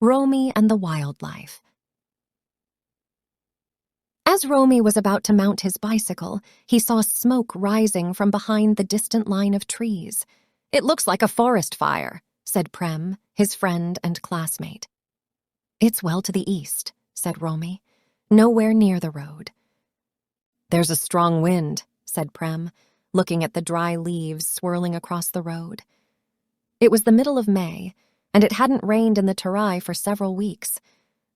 ROMI and the Wildlife. As Romi was about to mount his bicycle, he saw smoke rising from behind the distant line of trees. "It looks like a forest fire," said Prem, his friend and classmate. "It's well to the east," said Romi, "nowhere near the road." "There's a strong wind," said Prem, looking at the dry leaves swirling across the road. It was the middle of May, and it hadn't rained in the Terai for several weeks.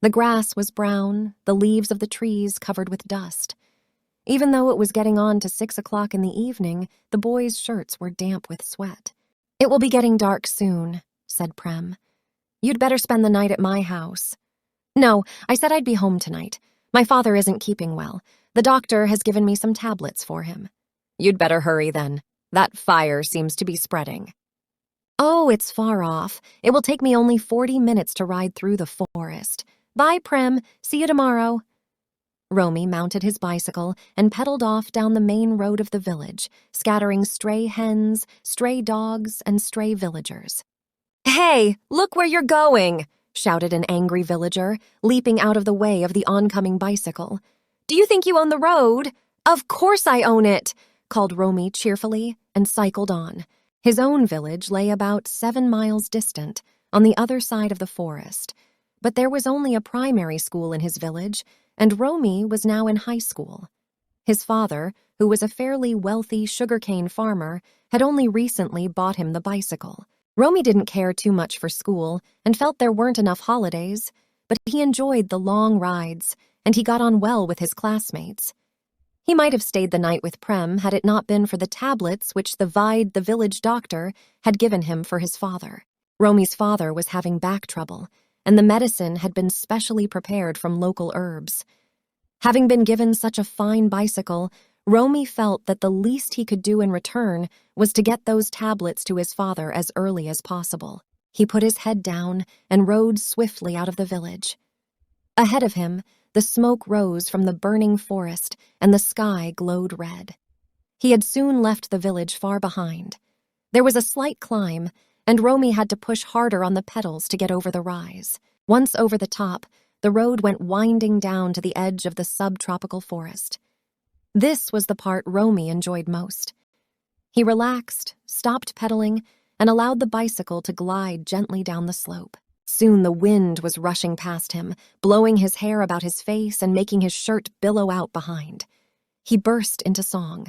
The grass was brown, the leaves of the trees covered with dust. Even though it was getting on to 6 o'clock in the evening, the boys' shirts were damp with sweat. "It will be getting dark soon," said Prem. "You'd better spend the night at my house." "No, I said I'd be home tonight. My father isn't keeping well. The doctor has given me some tablets for him." "You'd better hurry then. That fire seems to be spreading." "Oh, it's far off. It will take me only 40 minutes to ride through the forest. Bye, Prem. See you tomorrow." Romi mounted his bicycle and pedaled off down the main road of the village, scattering stray hens, stray dogs, and stray villagers. "Hey, look where you're going!" shouted an angry villager, leaping out of the way of the oncoming bicycle. "Do you think you own the road?" "Of course I own it," called Romi cheerfully, and cycled on. His own village lay about 7 miles distant, on the other side of the forest. But there was only a primary school in his village, and Romi was now in high school. His father, who was a fairly wealthy sugarcane farmer, had only recently bought him the bicycle. Romi didn't care too much for school and felt there weren't enough holidays, but he enjoyed the long rides, and he got on well with his classmates. He might have stayed the night with Prem had it not been for the tablets which the village doctor, had given him for his father. Romi's father was having back trouble, and the medicine had been specially prepared from local herbs. Having been given such a fine bicycle, Romi felt that the least he could do in return was to get those tablets to his father as early as possible. He put his head down and rode swiftly out of the village. Ahead of him, the smoke rose from the burning forest, and the sky glowed red. He had soon left the village far behind. There was a slight climb, and Romi had to push harder on the pedals to get over the rise. Once over the top, the road went winding down to the edge of the subtropical forest. This was the part Romi enjoyed most. He relaxed, stopped pedaling, and allowed the bicycle to glide gently down the slope. Soon the wind was rushing past him, blowing his hair about his face and making his shirt billow out behind. He burst into song.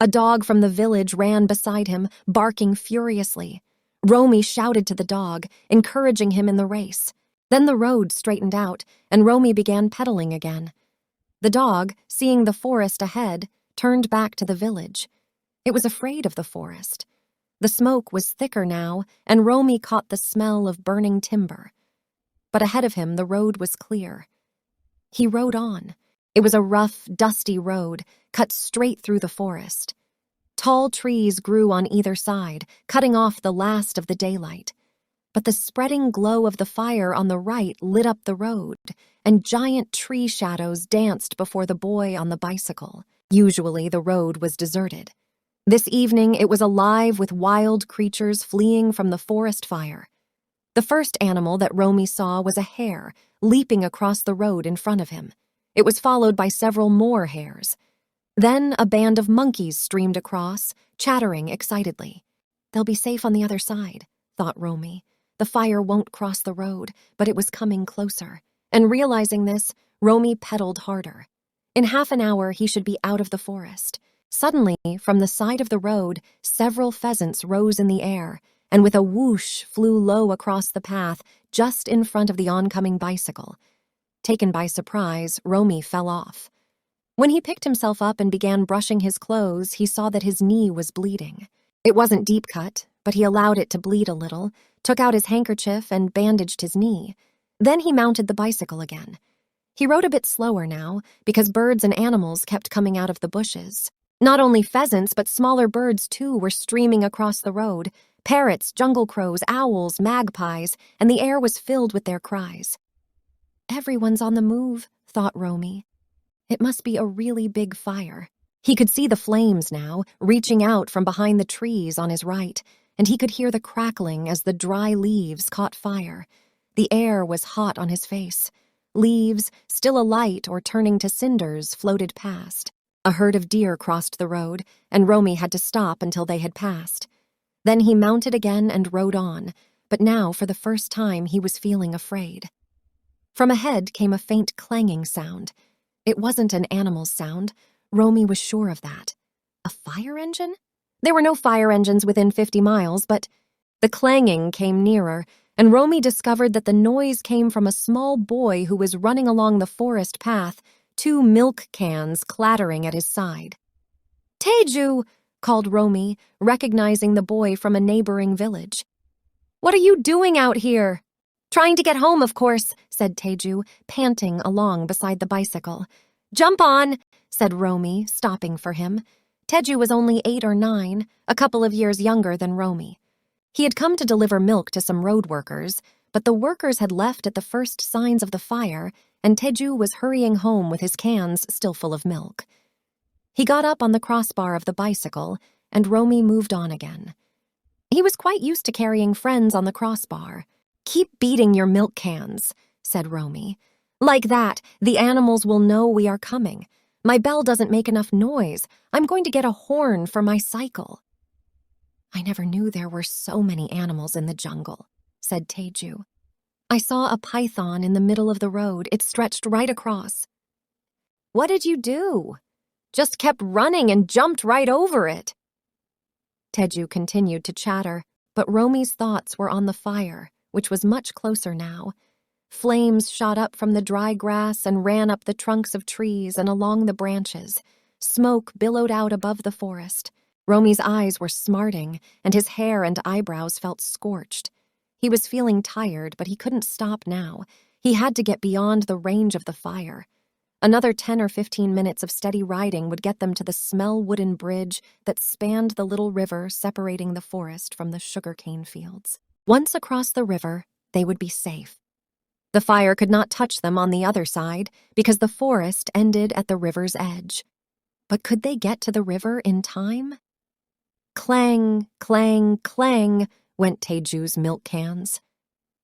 A dog from the village ran beside him, barking furiously. Romi shouted to the dog, encouraging him in the race. Then the road straightened out, and Romi began pedaling again. The dog, seeing the forest ahead, turned back to the village. It was afraid of the forest. The smoke was thicker now, and Romi caught the smell of burning timber. But ahead of him, the road was clear. He rode on. It was a rough, dusty road, cut straight through the forest. Tall trees grew on either side, cutting off the last of the daylight. But the spreading glow of the fire on the right lit up the road, and giant tree shadows danced before the boy on the bicycle. Usually, the road was deserted. This evening, it was alive with wild creatures fleeing from the forest fire. The first animal that Romi saw was a hare, leaping across the road in front of him. It was followed by several more hares. Then a band of monkeys streamed across, chattering excitedly. "They'll be safe on the other side," thought Romi. "The fire won't cross the road, but it was coming closer." And realizing this, Romi pedaled harder. In half an hour, he should be out of the forest. Suddenly, from the side of the road, several pheasants rose in the air, and with a whoosh flew low across the path just in front of the oncoming bicycle. Taken by surprise, Romi fell off. When he picked himself up and began brushing his clothes, he saw that his knee was bleeding. It wasn't deep cut, but he allowed it to bleed a little, took out his handkerchief and bandaged his knee. Then he mounted the bicycle again. He rode a bit slower now, because birds and animals kept coming out of the bushes. Not only pheasants, but smaller birds too were streaming across the road. Parrots, jungle crows, owls, magpies, and the air was filled with their cries. "Everyone's on the move," thought Romi. It must be a really big fire. He could see the flames now, reaching out from behind the trees on his right, and he could hear the crackling as the dry leaves caught fire. The air was hot on his face. Leaves, still alight or turning to cinders, floated past. A herd of deer crossed the road, and Romy had to stop until they had passed. Then he mounted again and rode on, but now, for the first time, he was feeling afraid. From ahead came a faint clanging sound. It wasn't an animal's sound. Romy was sure of that. A fire engine? There were no fire engines within 50 miles, but the clanging came nearer, and Romy discovered that the noise came from a small boy who was running along the forest path, 2 milk cans clattering at his side. "Teju!" called Romy, recognizing the boy from a neighboring village. "What are you doing out here?" "Trying to get home, of course," said Teju, panting along beside the bicycle. "Jump on," said Romy, stopping for him. Teju was only 8 or 9, a couple of years younger than Romy. He had come to deliver milk to some road workers, but the workers had left at the first signs of the fire, and Teju was hurrying home with his cans still full of milk. He got up on the crossbar of the bicycle, and Romy moved on again. He was quite used to carrying friends on the crossbar. "Keep beating your milk cans," said Romy. "Like that, the animals will know we are coming. My bell doesn't make enough noise. I'm going to get a horn for my cycle." "I never knew there were so many animals in the jungle," said Teju. "I saw a python in the middle of the road. It stretched right across." "What did you do?" "Just kept running and jumped right over it." Teju continued to chatter, but Romy's thoughts were on the fire, which was much closer now. Flames shot up from the dry grass and ran up the trunks of trees and along the branches. Smoke billowed out above the forest. Romy's eyes were smarting, and his hair and eyebrows felt scorched. He was feeling tired, but he couldn't stop now. He had to get beyond the range of the fire. Another 10 or 15 minutes of steady riding would get them to the smell wooden bridge that spanned the little river separating the forest from the sugarcane fields. Once across the river, they would be safe. The fire could not touch them on the other side because the forest ended at the river's edge. But could they get to the river in time? Clang, clang, clang went Teju's milk cans.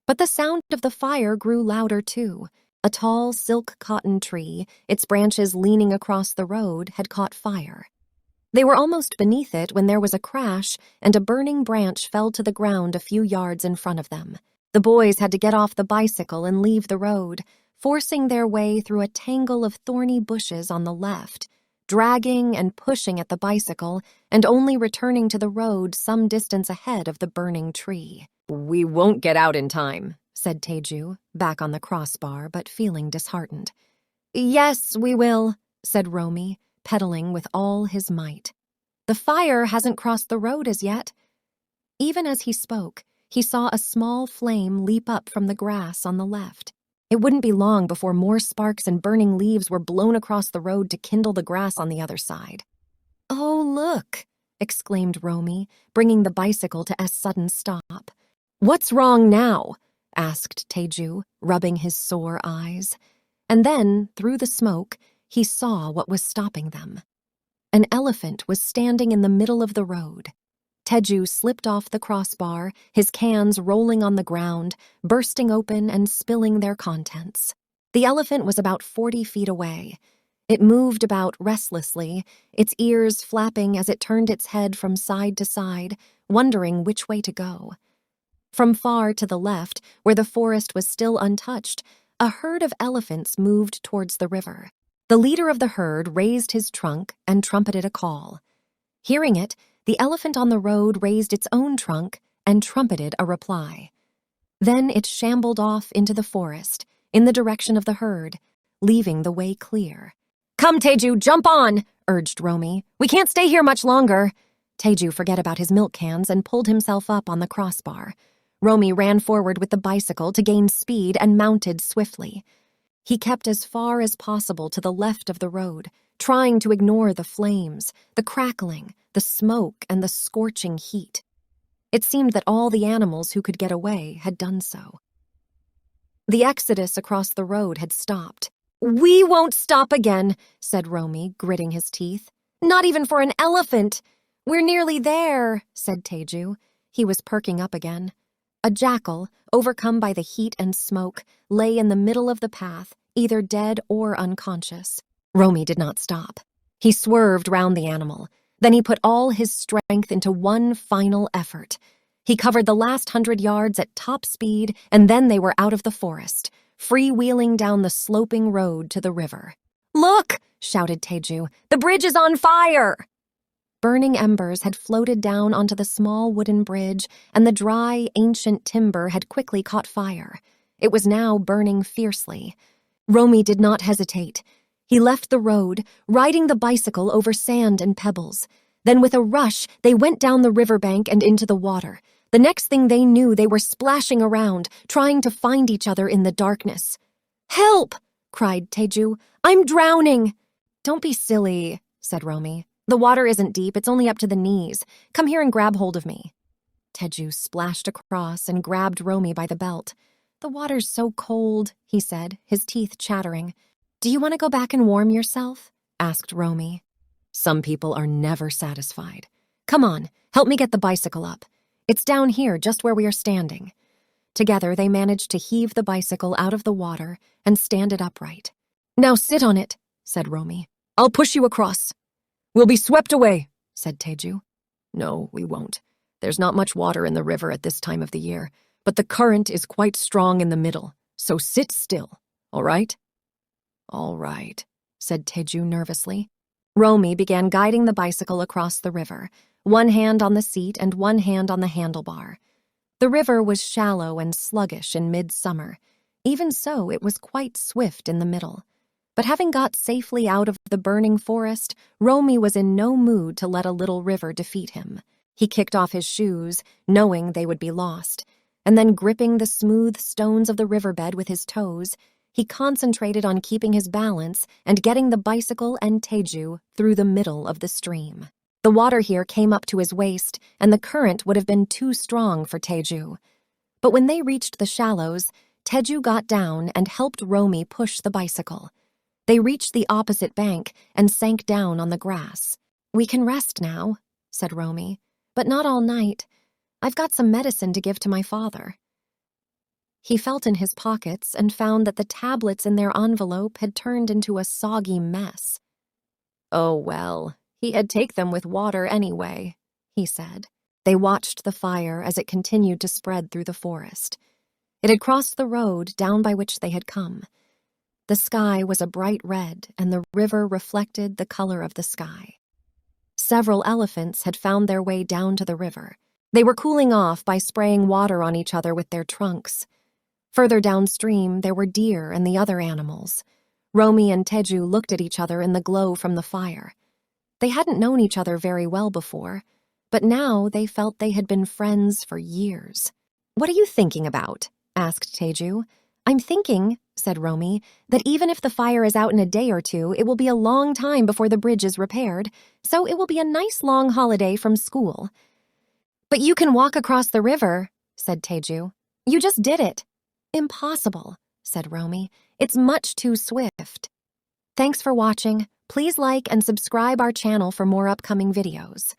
But the sound of the fire grew louder too. A tall silk cotton tree, its branches leaning across the road, had caught fire. They were almost beneath it when there was a crash and a burning branch fell to the ground a few yards in front of them. The boys had to get off the bicycle and leave the road, forcing their way through a tangle of thorny bushes on the left, dragging and pushing at the bicycle and only returning to the road some distance ahead of the burning tree. "We won't get out in time," said Teju, back on the crossbar but feeling disheartened. "Yes, we will," said Romy, pedaling with all his might. "The fire hasn't crossed the road as yet." Even as he spoke, he saw a small flame leap up from the grass on the left. It wouldn't be long before more sparks and burning leaves were blown across the road to kindle the grass on the other side. "Oh, look," exclaimed Romy, bringing the bicycle to a sudden stop. "What's wrong now?" asked Teju, rubbing his sore eyes. And then, through the smoke, he saw what was stopping them. An elephant was standing in the middle of the road. Teju slipped off the crossbar, his cans rolling on the ground, bursting open and spilling their contents. The elephant was about 40 feet away. It moved about restlessly, its ears flapping as it turned its head from side to side, wondering which way to go. From far to the left, where the forest was still untouched, a herd of elephants moved towards the river. The leader of the herd raised his trunk and trumpeted a call. Hearing it, the elephant on the road raised its own trunk and trumpeted a reply. Then it shambled off into the forest, in the direction of the herd, leaving the way clear. "Come, Teju, jump on," urged Romy. "We can't stay here much longer." Teju forgot about his milk cans and pulled himself up on the crossbar. Romy ran forward with the bicycle to gain speed and mounted swiftly. He kept as far as possible to the left of the road, trying to ignore the flames, the crackling, the smoke, and the scorching heat. It seemed that all the animals who could get away had done so. The exodus across the road had stopped. "We won't stop again," said Romy, gritting his teeth. "Not even for an elephant." "We're nearly there," said Teju. He was perking up again. A jackal, overcome by the heat and smoke, lay in the middle of the path, either dead or unconscious. Romi did not stop. He swerved round the animal. Then he put all his strength into one final effort. He covered the last 100 yards at top speed, and then they were out of the forest, freewheeling down the sloping road to the river. "Look!" shouted Teju. "The bridge is on fire!" Burning embers had floated down onto the small wooden bridge, and the dry, ancient timber had quickly caught fire. It was now burning fiercely. Romi did not hesitate. He left the road, riding the bicycle over sand and pebbles. Then with a rush, they went down the riverbank and into the water. The next thing they knew, they were splashing around, trying to find each other in the darkness. "Help!" cried Teju. "I'm drowning!" "Don't be silly," said Romi. "The water isn't deep, it's only up to the knees. Come here and grab hold of me." Teju splashed across and grabbed Romi by the belt. "The water's so cold," he said, his teeth chattering. "Do you want to go back and warm yourself?" asked Romi. "Some people are never satisfied. Come on, help me get the bicycle up. It's down here, just where we are standing." Together, they managed to heave the bicycle out of the water and stand it upright. "Now sit on it," said Romi. "I'll push you across." "We'll be swept away," said Teju. "No, we won't. There's not much water in the river at this time of the year, but the current is quite strong in the middle, so sit still, all right?" "All right," said Teju nervously. Romi began guiding the bicycle across the river, one hand on the seat and one hand on the handlebar. The river was shallow and sluggish in midsummer. Even so, it was quite swift in the middle. But having got safely out of the burning forest, Romi was in no mood to let a little river defeat him. He kicked off his shoes, knowing they would be lost, and then gripping the smooth stones of the riverbed with his toes, he concentrated on keeping his balance and getting the bicycle and Teju through the middle of the stream. The water here came up to his waist, and the current would have been too strong for Teju. But when they reached the shallows, Teju got down and helped Romi push the bicycle. They reached the opposite bank and sank down on the grass. "We can rest now," said Romi, "but not all night. I've got some medicine to give to my father." He felt in his pockets and found that the tablets in their envelope had turned into a soggy mess. "Oh, well, he'd take them with water anyway," he said. They watched the fire as it continued to spread through the forest. It had crossed the road down by which they had come. The sky was a bright red, and the river reflected the color of the sky. Several elephants had found their way down to the river. They were cooling off by spraying water on each other with their trunks. Further downstream, there were deer and the other animals. Romi and Teju looked at each other in the glow from the fire. They hadn't known each other very well before, but now they felt they had been friends for years. "What are you thinking about?" asked Teju. "I'm thinking," said Romi, "that even if the fire is out in a day or two, it will be a long time before the bridge is repaired, so it will be a nice long holiday from school." "But you can walk across the river," said Teju. "You just did it." "Impossible," said Romi. "It's much too swift." Thanks for watching. Please like and subscribe our channel for more upcoming videos.